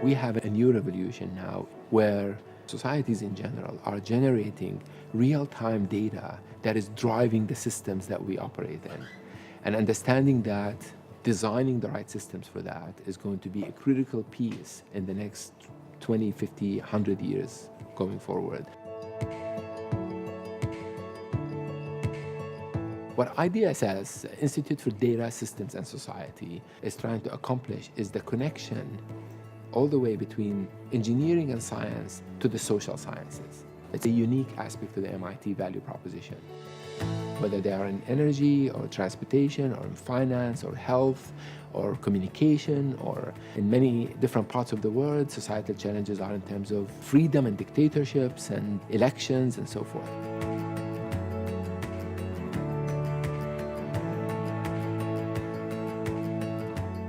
We have a new revolution now where societies in general are generating real-time data that is driving the systems that we operate in. And understanding that designing the right systems for that is going to be a critical piece in the next 20, 50, 100 years going forward. What IDSS, Institute for Data, Systems and Society, is trying to accomplish is the connection all the way between engineering and science to the social sciences. It's a unique aspect to the MIT value proposition. Whether they are in energy or transportation or in finance or health or communication or in many different parts of the world, societal challenges are in terms of freedom and dictatorships and elections and so forth.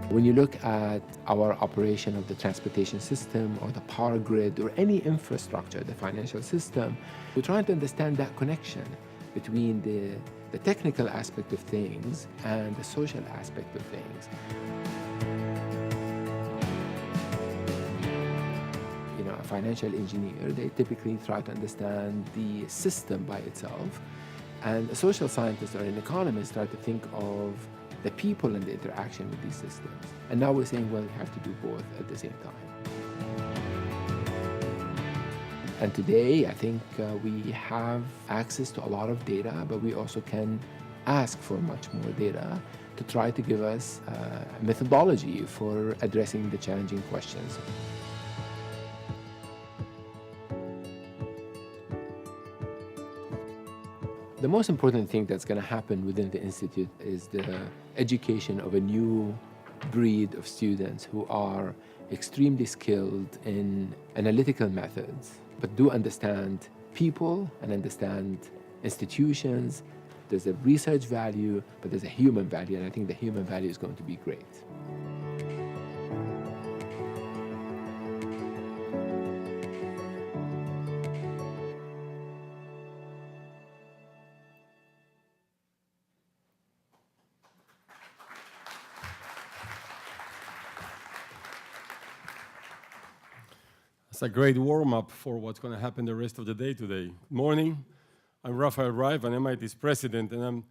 When you look at our operation of the transportation system or the power grid or any infrastructure, the financial system, we're trying to understand that connection between the technical aspect of things and the social aspect of things. You know, a financial engineer, they typically try to understand the system by itself, and a social scientist or an economist try to think of the people and the interaction with these systems. And now we're saying, well, you have to do both at the same time. And today, I think we have access to a lot of data, but we also can ask for much more data to try to give us a methodology for addressing the challenging questions. The most important thing that's going to happen within the Institute is the education of a new breed of students who are extremely skilled in analytical methods, but do understand people and understand institutions. There's a research value, but there's a human value, and I think the human value is going to be great. It's a great warm-up for what's going to happen the rest of the day today. Good morning. I'm Rafael Reif, I'm MIT's president, and I'm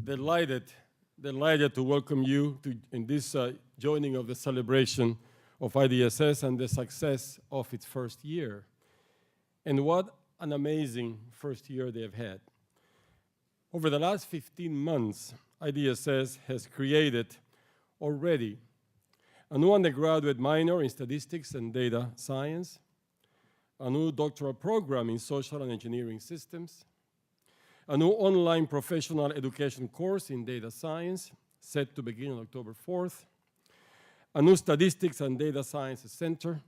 delighted to welcome you in this joining of the celebration of IDSS and the success of its first year. And what an amazing first year they have had. Over the last 15 months, IDSS has created already a new undergraduate minor in statistics and data science, a new doctoral program in social and engineering systems, a new online professional education course in data science set to begin on October 4th, a new statistics and data sciences center,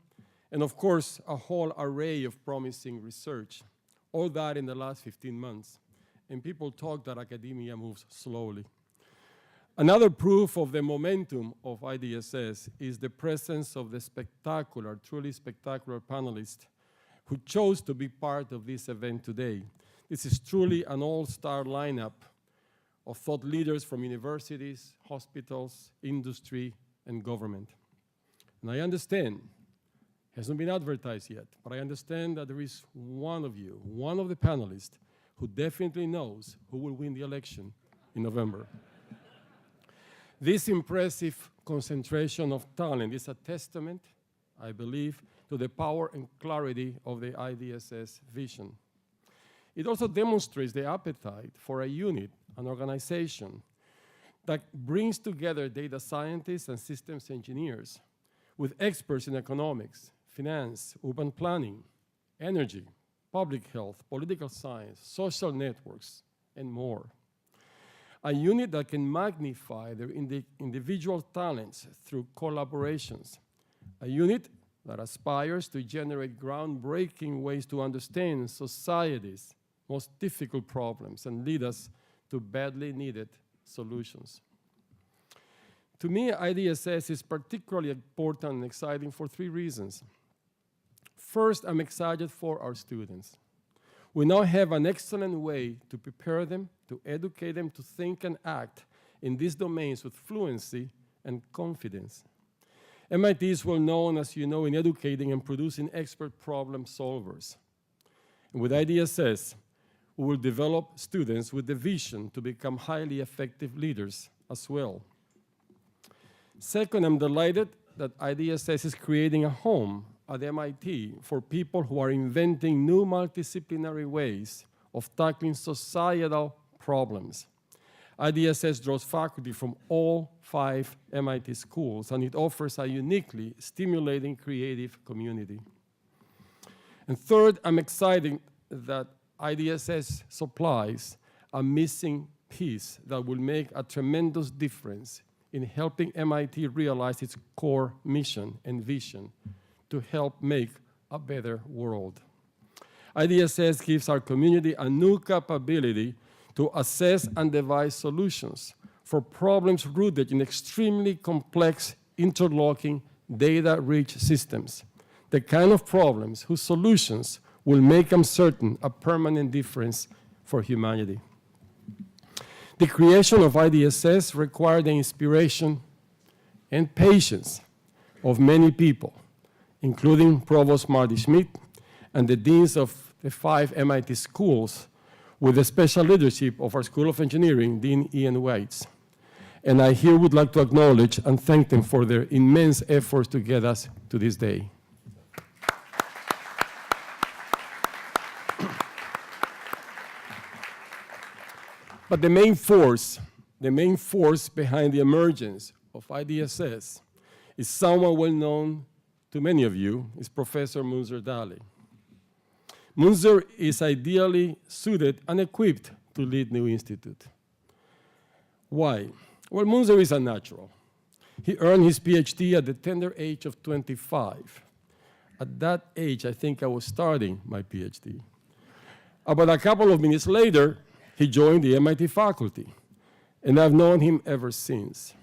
and of course, a whole array of promising research. All that in the last 15 months. And people talk that academia moves slowly. Another proof of the momentum of IDSS is the presence of the spectacular, truly spectacular panelists who chose to be part of this event today. This is truly an all-star lineup of thought leaders from universities, hospitals, industry, and government. And I understand, hasn't been advertised yet, but I understand that there is one of you, one of the panelists, who definitely knows who will win the election in November. This impressive concentration of talent is a testament, I believe, to the power and clarity of the IDSS vision. It also demonstrates the appetite for a unit, an organization, that brings together data scientists and systems engineers with experts in economics, finance, urban planning, energy, public health, political science, social networks, and more. A unit that can magnify their individual talents through collaborations. A unit that aspires to generate groundbreaking ways to understand society's most difficult problems and lead us to badly needed solutions. To me, IDSS is particularly important and exciting for three reasons. First, I'm excited for our students. We now have an excellent way to prepare them, to educate them, to think and act in these domains with fluency and confidence. MIT is well known, as you know, in educating and producing expert problem solvers. And with IDSS, we will develop students with the vision to become highly effective leaders as well. Second, I'm delighted that IDSS is creating a home at MIT for people who are inventing new multidisciplinary ways of tackling societal problems. IDSS draws faculty from all 5 MIT schools, and it offers a uniquely stimulating creative community. And third, I'm excited that IDSS supplies a missing piece that will make a tremendous difference in helping MIT realize its core mission and vision to help make a better world. IDSS gives our community a new capability to assess and devise solutions for problems rooted in extremely complex, interlocking, data-rich systems, the kind of problems whose solutions will make, I'm certain, a permanent difference for humanity. The creation of IDSS required the inspiration and patience of many people, including Provost Marty Schmidt and the deans of the 5 MIT schools, with the special leadership of our School of Engineering, Dean Ian Weitz. And I here would like to acknowledge and thank them for their immense efforts to get us to this day. But the main force behind the emergence of IDSS is someone well known to many of you, is Professor Munther Dahleh. Munther is ideally suited and equipped to lead New Institute. Why? Well, Munther is a natural. He earned his PhD at the tender age of 25. At that age, I think I was starting my PhD. About a couple of minutes later, he joined the MIT faculty, and I've known him ever since.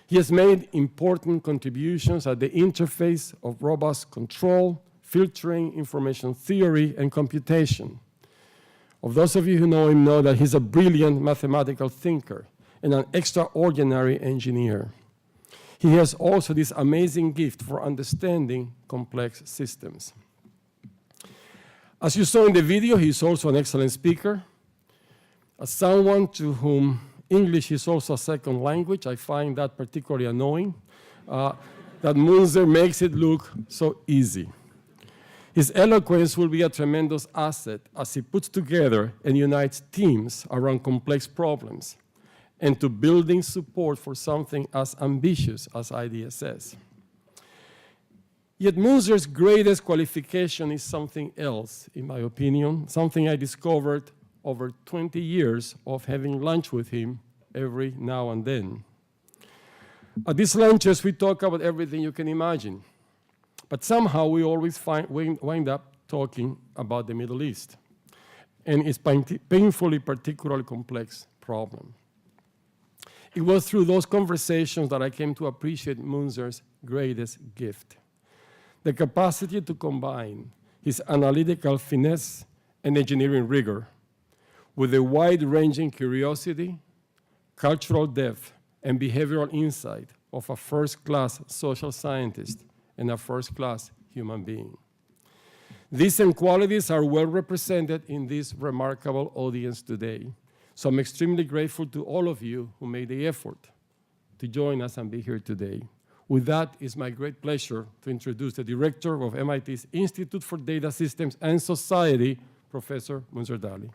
He has made important contributions at the interface of robust control, filtering, information theory, and computation. Of those of you who know him know that he's a brilliant mathematical thinker and an extraordinary engineer. He has also this amazing gift for understanding complex systems. As you saw in the video, he's also an excellent speaker. As someone to whom English is also a second language, I find that particularly annoying, that Munther makes it look so easy. His eloquence will be a tremendous asset as he puts together and unites teams around complex problems and to building support for something as ambitious as IDSS. Yet Munther's greatest qualification is something else, in my opinion, something I discovered over 20 years of having lunch with him every now and then. At these lunches, we talk about everything you can imagine. But somehow we always wind up talking about the Middle East and its painfully particularly complex problem. It was through those conversations that I came to appreciate Munther's greatest gift, the capacity to combine his analytical finesse and engineering rigor with the wide-ranging curiosity, cultural depth, and behavioral insight of a first-class social scientist and a first-class human being. These same qualities are well represented in this remarkable audience today. So I'm extremely grateful to all of you who made the effort to join us and be here today. With that, it's my great pleasure to introduce the director of MIT's Institute for Data Systems and Society, Professor Munther Dahleh.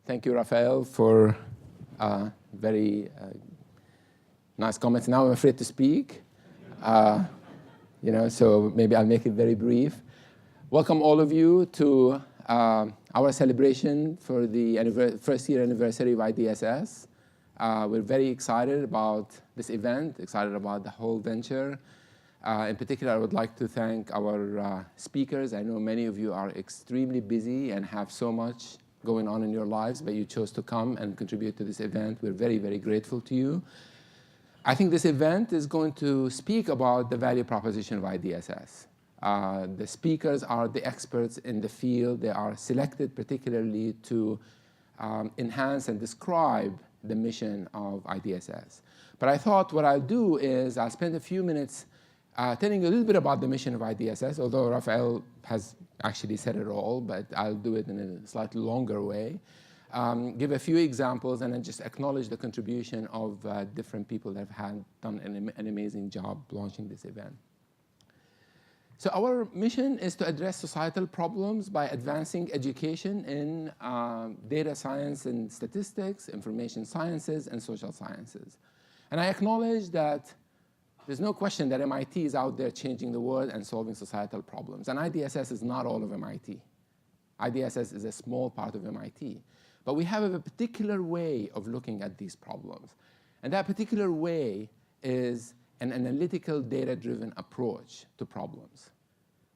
Thank you, Rafael, for very nice comments. Now I'm afraid to speak, so maybe I'll make it very brief. Welcome all of you to our celebration for the first year anniversary of IDSS. We're very excited about this event, excited about the whole venture. In particular, I would like to thank our speakers. I know many of you are extremely busy and have so much going on in your lives, but you chose to come and contribute to this event. We're very, very grateful to you. I think this event is going to speak about the value proposition of IDSS. The speakers are the experts in the field. They are selected particularly to enhance and describe the mission of IDSS. But I thought what I'll do is I'll spend a few minutes telling you a little bit about the mission of IDSS, although Rafael has actually said it all, but I'll do it in a slightly longer way. Give a few examples and then just acknowledge the contribution of different people that have done an amazing job launching this event. So our mission is to address societal problems by advancing education in data science and statistics, information sciences, and social sciences. And I acknowledge that there's no question that MIT is out there changing the world and solving societal problems. And IDSS is not all of MIT. IDSS is a small part of MIT. But we have a particular way of looking at these problems. And that particular way is an analytical, data-driven approach to problems.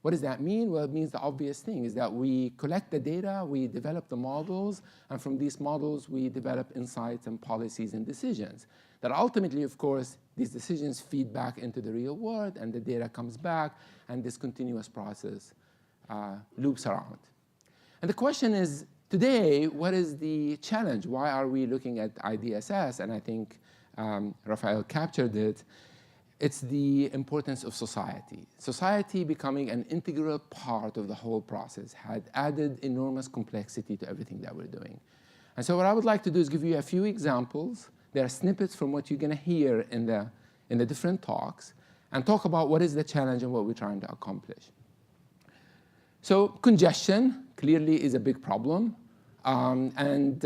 What does that mean? Well, it means the obvious thing is that we collect the data, we develop the models, and from these models, we develop insights and policies and decisions. That ultimately, of course, these decisions feed back into the real world, and the data comes back, and this continuous process loops around. And the question is, today, what is the challenge? Why are we looking at IDSS? And I think Rafael captured it. It's the importance of society. Society becoming an integral part of the whole process had added enormous complexity to everything that we're doing. And so what I would like to do is give you a few examples. There are snippets from what you're going to hear in the different talks, and talk about what is the challenge and what we're trying to accomplish. So congestion clearly is a big problem, and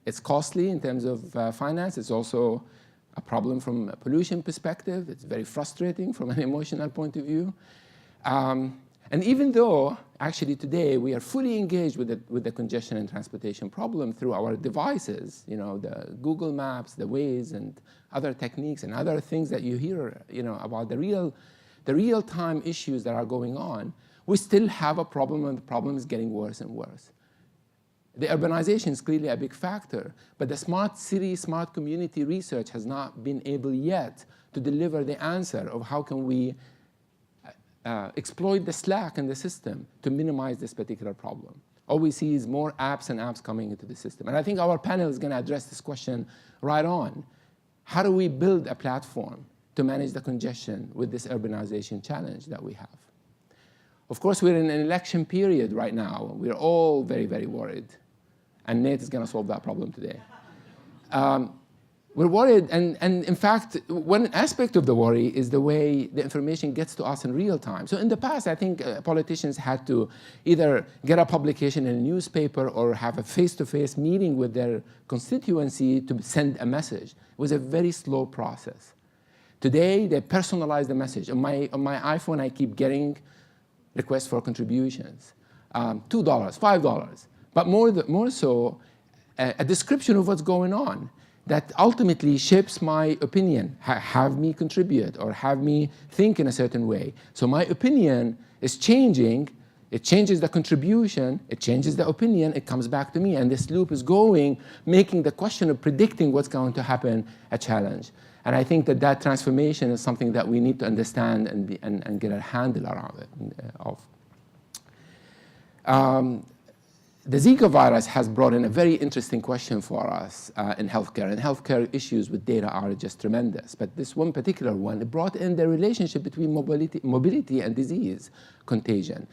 it's costly in terms of finance. It's also a problem from a pollution perspective. It's very frustrating from an emotional point of view. And even though, actually today, we are fully engaged with the congestion and transportation problem through our devices, the Google Maps, the Waze, and other techniques and other things that you hear about the real-time issues that are going on, we still have a problem, and the problem is getting worse and worse. The urbanization is clearly a big factor, but the smart city, smart community research has not been able yet to deliver the answer of how can we exploit the slack in the system to minimize this particular problem. All we see is more apps and apps coming into the system. And I think our panel is going to address this question right on. How do we build a platform to manage the congestion with this urbanization challenge that we have? Of course, we're in an election period right now. We're all very, very worried. And Nate is going to solve that problem today. We're worried, and in fact, one aspect of the worry is the way the information gets to us in real time. So in the past, I think politicians had to either get a publication in a newspaper or have a face-to-face meeting with their constituency to send a message. It was a very slow process. Today, they personalize the message. On my iPhone, I keep getting requests for contributions, $2, $5, but more so, a description of what's going on that ultimately shapes my opinion, have me contribute or have me think in a certain way. So my opinion is changing, it changes the contribution, it changes the opinion, it comes back to me, and this loop is going, making the question of predicting what's going to happen a challenge. And I think that transformation is something that we need to understand and get a handle around it. The Zika virus has brought in a very interesting question for us in healthcare, and healthcare issues with data are just tremendous. But this one particular one, it brought in the relationship between mobility and disease contagion.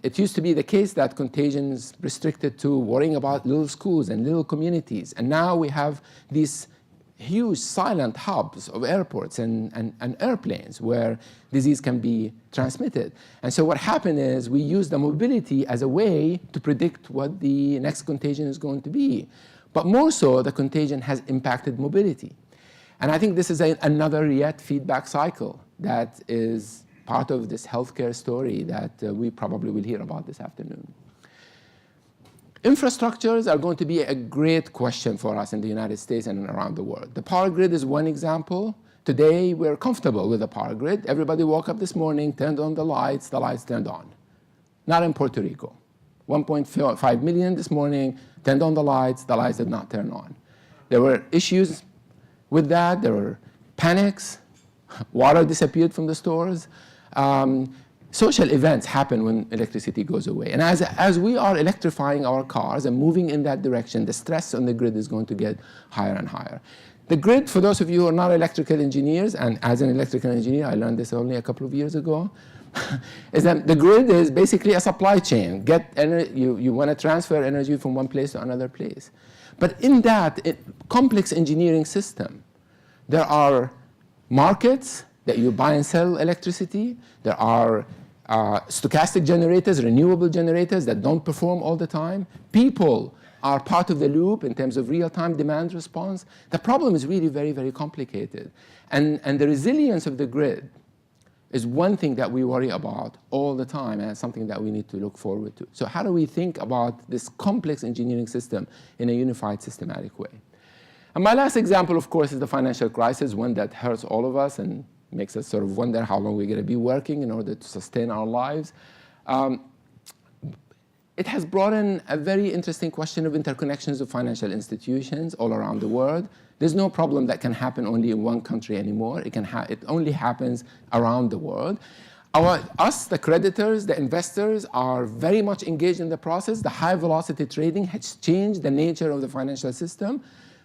It used to be the case that contagion is restricted to worrying about little schools and little communities. And now we have these huge silent hubs of airports and airplanes where disease can be transmitted. And so what happened is we use the mobility as a way to predict what the next contagion is going to be. But more so, the contagion has impacted mobility. And I think this is another yet feedback cycle that is part of this healthcare story that we probably will hear about this afternoon. Infrastructures are going to be a great question for us in the United States and around the world. The power grid is one example. Today, we're comfortable with the power grid. Everybody woke up this morning, turned on the lights turned on. Not in Puerto Rico. 1.5 million this morning, turned on the lights did not turn on. There were issues with that. There were panics. Water disappeared from the stores. social events happen when electricity goes away. And as we are electrifying our cars and moving in that direction, the stress on the grid is going to get higher and higher. The grid, for those of you who are not electrical engineers, and as an electrical engineer, I learned this only a couple of years ago, is that the grid is basically a supply chain. You want to transfer energy from one place to another place. But in that complex engineering system, there are markets that you buy and sell electricity. There are stochastic generators, renewable generators that don't perform all the time. People are part of the loop in terms of real-time demand response. The problem is really very, very complicated. And the resilience of the grid is one thing that we worry about all the time, and it's something that we need to look forward to. So how do we think about this complex engineering system in a unified, systematic way? And my last example, of course, is the financial crisis, one that hurts all of us and makes us sort of wonder how long we're going to be working in order to sustain our lives. It has brought in a very interesting question of interconnections of financial institutions all around the world. There's no problem that can happen only in one country anymore. It only happens around the world. Us, the creditors, the investors, are very much engaged in the process. The high-velocity trading has changed the nature of the financial system.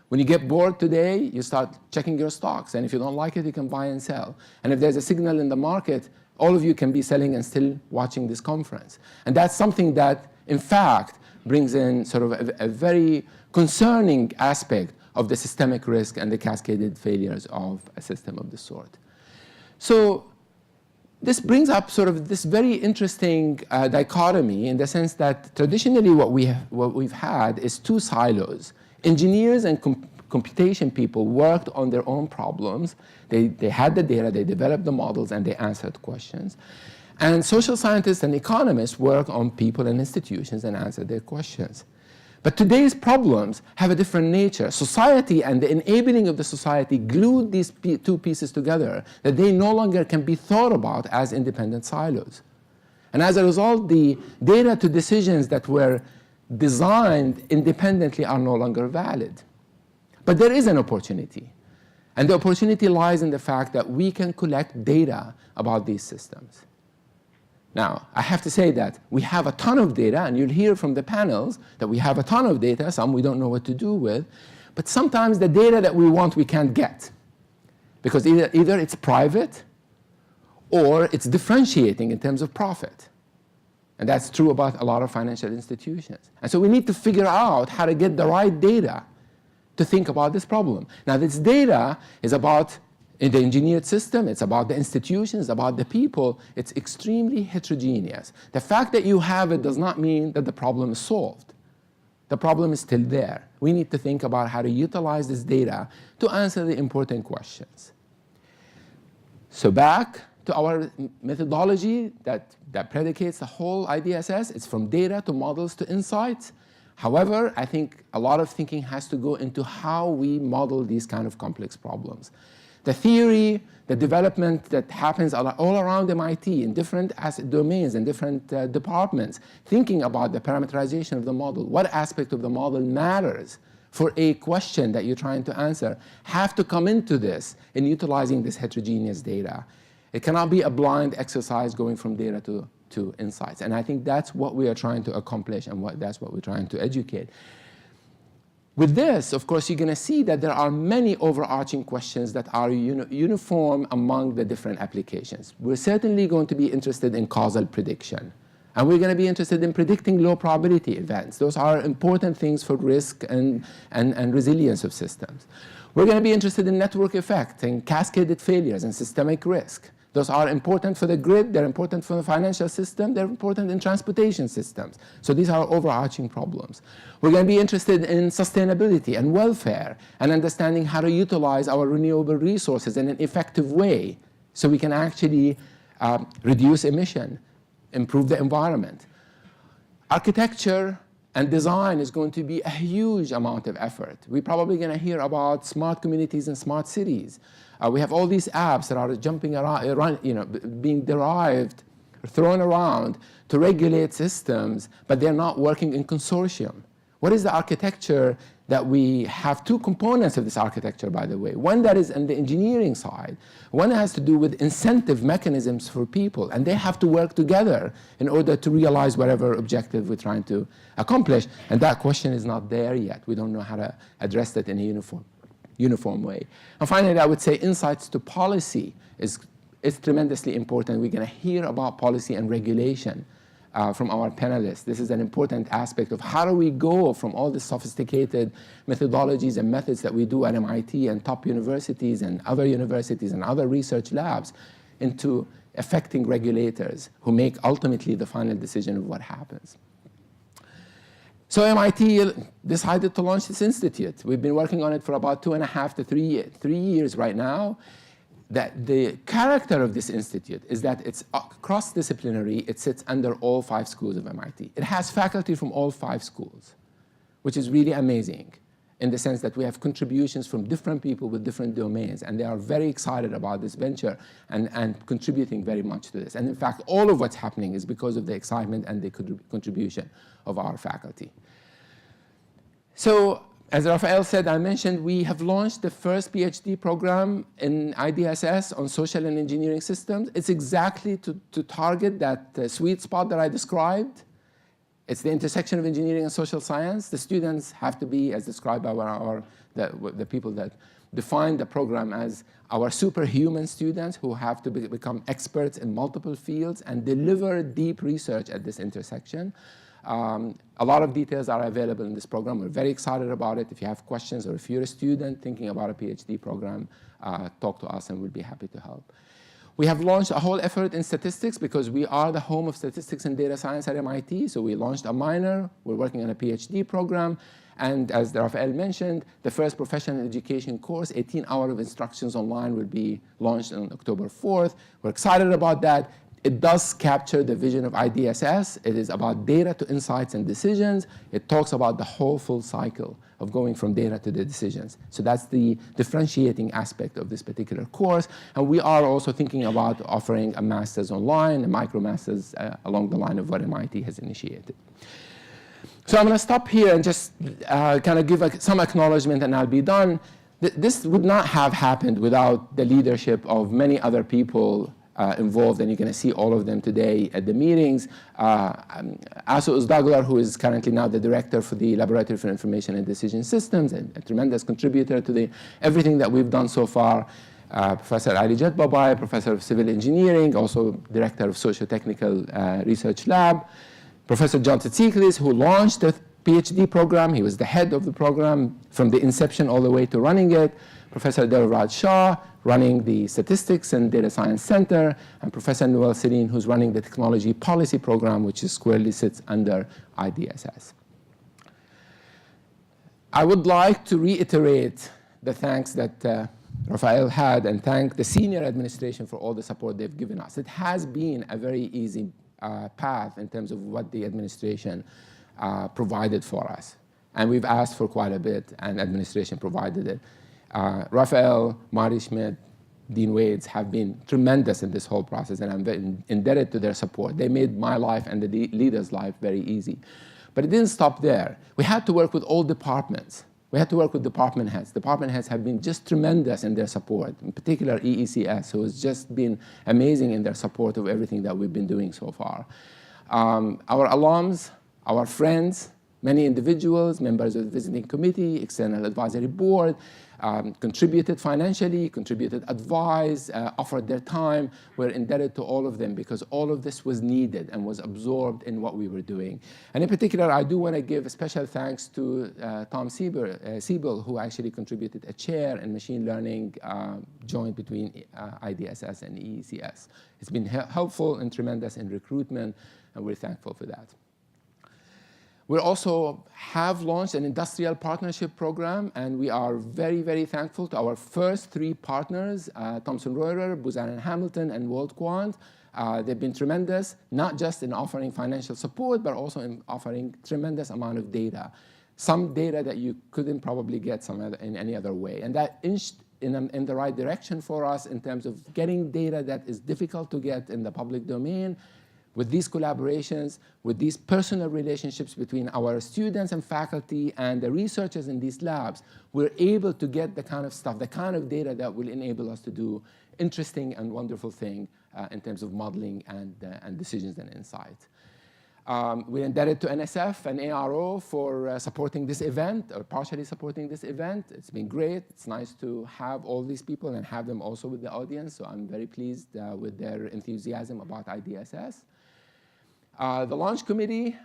When you get bored today, you start checking your stocks. And if you don't like it, you can buy and sell. And if there's a signal in the market, all of you can be selling and still watching this conference. And that's something that, in fact, brings in sort of a very concerning aspect of the systemic risk and the cascaded failures of a system of this sort. So this brings up sort of this very interesting dichotomy in the sense that traditionally what we've had is two silos. Engineers and computation people worked on their own problems. They had the data, they developed the models, and they answered questions. And social scientists and economists work on people and institutions and answer their questions. But today's problems have a different nature. Society and the enabling of the society glued these two pieces together, that they no longer can be thought about as independent silos. And as a result, the data to decisions that were designed independently are no longer valid. But there is an opportunity. And the opportunity lies in the fact that we can collect data about these systems. Now, I have to say that we have a ton of data, and you'll hear from the panels that we have a ton of data, some we don't know what to do with, but sometimes the data that we want we can't get, because either it's private or it's differentiating in terms of profit. And that's true about a lot of financial institutions. And so we need to figure out how to get the right data to think about this problem. Now, this data is about in the engineered system, it's about the institutions, about the people. It's extremely heterogeneous. The fact that you have it does not mean that the problem is solved. The problem is still there. We need to think about how to utilize this data to answer the important questions. So back to our methodology that predicates the whole IDSS. It's from data to models to insights. However, I think a lot of thinking has to go into how we model these kind of complex problems. The theory, the development that happens all around MIT in different domains and different departments, thinking about the parameterization of the model, what aspect of the model matters for a question that you're trying to answer, have to come into this in utilizing this heterogeneous data. It cannot be a blind exercise going from data to insights. And I think that's what we are trying to accomplish, and that's what we're trying to educate. With this, of course, you're going to see that there are many overarching questions that are uniform among the different applications. We're certainly going to be interested in causal prediction. And we're going to be interested in predicting low probability events. Those are important things for risk and resilience of systems. We're going to be interested in network effect and cascaded failures and systemic risk. Those are important for the grid, they're important for the financial system, they're important in transportation systems. So these are overarching problems. We're going to be interested in sustainability and welfare and understanding how to utilize our renewable resources in an effective way so we can actually reduce emission, improve the environment. Architecture and design is going to be a huge amount of effort. We're probably going to hear about smart communities and smart cities. We have all these apps that are jumping around, being derived, thrown around to regulate systems, but they're not working in consortium. What is the architecture that we have two components of this architecture, by the way. One that is on the engineering side. One has to do with incentive mechanisms for people, and they have to work together in order to realize whatever objective we're trying to accomplish. And that question is not there yet. We don't know how to address that in a uniform way. And finally, I would say insights to policy is tremendously important. We're going to hear about policy and regulation from our panelists. This is an important aspect of how do we go from all the sophisticated methodologies and methods that we do at MIT and top universities and other research labs into affecting regulators who make ultimately the final decision of what happens. So MIT decided to launch this institute. We've been working on it for about 2.5 to 3 years right now. That the character of this institute is that it's cross-disciplinary. It sits under all 5 schools of MIT. It has faculty from all 5 schools, which is really amazing in the sense that we have contributions from different people with different domains, and they are very excited about this venture and contributing very much to this. And in fact, all of what's happening is because of the excitement and the contribution of our faculty. So, as Rafael said, I mentioned we have launched the first PhD program in IDSS on social and engineering systems. It's exactly to target that sweet spot that I described. It's the intersection of engineering and social science. The students have to be, as described by the people that defined the program as our superhuman students who have to become experts in multiple fields and deliver deep research at this intersection. A lot of details are available in this program. We're very excited about it. If you have questions or if you're a student thinking about a PhD program, talk to us and we'll be happy to help. We have launched a whole effort in statistics because we are the home of statistics and data science at MIT. So we launched a minor. We're working on a PhD program. And as Rafael mentioned, the first professional education course, 18 hours of instructions online, will be launched on October 4th. We're excited about that. It does capture the vision of IDSS. It is about data to insights and decisions. It talks about the whole full cycle of going from data to the decisions. So that's the differentiating aspect of this particular course. And we are also thinking about offering a master's online, a micro-master's along the line of what MIT has initiated. So I'm going to stop here and just kind of give some acknowledgement and I'll be done. This would not have happened without the leadership of many other people involved, and you're going to see all of them today at the meetings. Asu Uzdaglar, who is currently now the director for the Laboratory for Information and Decision Systems, and a tremendous contributor to everything that we've done so far. Professor Ali Jadbabai, professor of civil engineering, also director of socio-technical research lab. Professor John Tsiklis, who launched the PhD program. He was the head of the program from the inception all the way to running it. Professor Delraj Shah, running the Statistics and Data Science Center, and Professor Noel Serine, who's running the Technology Policy Program, which squarely sits under IDSS. I would like to reiterate the thanks that Rafael had and thank the senior administration for all the support they've given us. It has been a very easy path in terms of what the administration provided for us. And we've asked for quite a bit, and administration provided it. Rafael, Marty Schmidt, Dean Wades have been tremendous in this whole process, and I'm very indebted to their support. They made my life and the leaders' life very easy. But it didn't stop there. We had to work with all departments. We had to work with department heads. Department heads have been just tremendous in their support, in particular EECS, who has just been amazing in their support of everything that we've been doing so far. Our alums, our friends, many individuals, members of the visiting committee, external advisory board, contributed financially, contributed advice, offered their time. We're indebted to all of them because all of this was needed and was absorbed in what we were doing. And in particular, I do want to give a special thanks to Tom Siebel, who actually contributed a chair in machine learning joint between IDSS and EECS. It's been helpful and tremendous in recruitment, and we're thankful for that. We also have launched an industrial partnership program, and we are very, very thankful to our first 3 partners, Thomson Reuters, Booz Allen Hamilton, and WorldQuant. They've been tremendous, not just in offering financial support, but also in offering tremendous amount of data. Some data that you couldn't probably get in any other way. And that inched in the right direction for us in terms of getting data that is difficult to get in the public domain, with these collaborations, with these personal relationships between our students and faculty and the researchers in these labs, we're able to get the kind of stuff, the kind of data that will enable us to do interesting and wonderful things in terms of modeling and decisions and insight. We're indebted to NSF and ARO for supporting this event, or partially supporting this event. It's been great. It's nice to have all these people and have them also with the audience, so I'm very pleased with their enthusiasm about IDSS. The launch committee,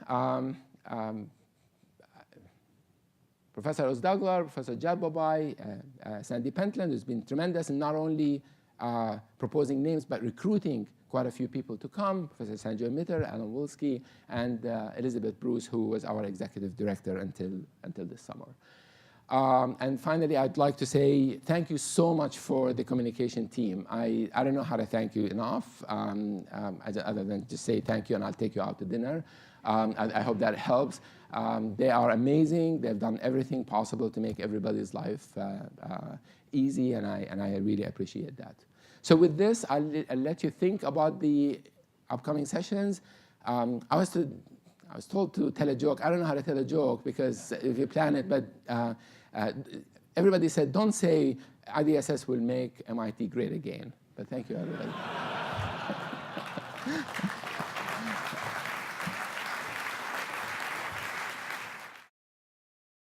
Professor Ozdaglar, Professor Jadbabai, Sandy Pentland, who's been tremendous in not only proposing names, but recruiting quite a few people to come, Professor Sanjay Mitter, Alan Wolski, and Elizabeth Bruce, who was our executive director until this summer. And finally, I'd like to say thank you so much for the communication team. I don't know how to thank you enough, other than just say thank you and I'll take you out to dinner. I hope that helps. They are amazing. They've done everything possible to make everybody's life easy, and I really appreciate that. So with this, I'll let you think about the upcoming sessions. I was told to tell a joke. I don't know how to tell a joke because if you plan it, but everybody said, don't say IDSS will make MIT great again. But thank you, everybody.